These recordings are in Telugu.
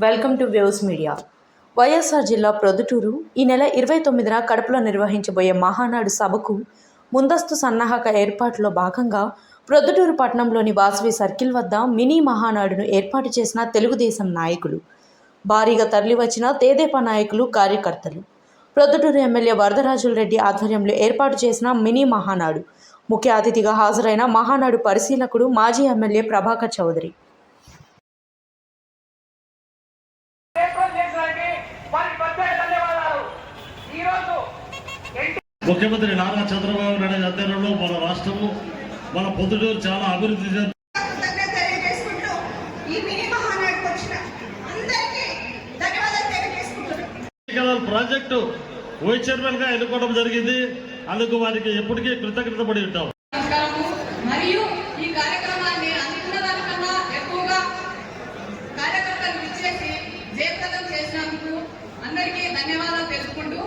Welcome to waves media. YSR జిల్లా ప్రొద్దుటూరు ఈ నెల 29న కడపలో నిర్వహించబోయే మహానాడు సభకు ముందస్తు సన్నాహక ఏర్పాట్లో భాగంగా ప్రొద్దుటూరు పట్టణంలోని వాసవి సర్కిల్ వద్ద మినీ మహానాడును ఏర్పాటు చేసిన తెలుగుదేశం నాయకులు, భారీగా తరలివచ్చిన తెదేపా నాయకులు, కార్యకర్తలు. ప్రొద్దుటూరు ఎమ్మెల్యే వరదరాజుల రెడ్డి ఆధ్వర్యంలో ఏర్పాటు చేసిన మినీ మహానాడు ముఖ్య అతిథిగా హాజరైన మహానాడు పరిశీలకుడు మాజీ ఎమ్మెల్యే ప్రభాకర్ చౌదరి. ముఖ్యమంత్రి నారా చంద్రబాబు నాయుడు ఆధ్వర్యంలో మన రాష్ట్రము, మన పొద్దుటూరు చాలా అభివృద్ధి ప్రాజెక్టు వైస్ చైర్మన్ గా ఎన్నుకోవడం జరిగింది. అందుకు వారికి ఎప్పటికీ కృతజ్ఞత పడి ఉంటాం. మరియు ఈ కార్యక్రమాన్ని అనుకున్న దానికన్నా ఎక్కువగా కార్యకర్తలు ఇచ్చేసి జయప్రదం చేసినందుకు అందరికీ ధన్యవాదాలు తెలుపుకుంటూ,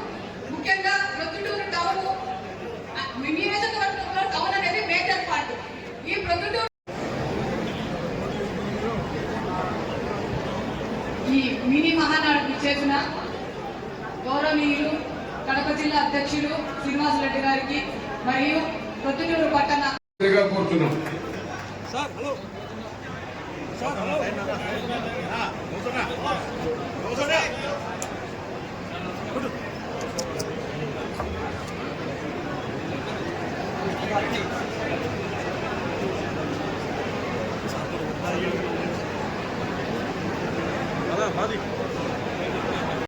ముఖ్యంగా ప్రొద్దుటూరు టౌన్ నియోజకవర్గంలో టౌన్ అనేది మేజర్ పార్ట్. ఈ ప్రొద్దుటూరు ఈ మినీ మహానాడుకు చేసిన గౌరవనీయులు కడప జిల్లా అధ్యక్షులు శ్రీనివాసరెడ్డి గారికి మరియు ప్రొద్దుటూరు పట్టణ సార్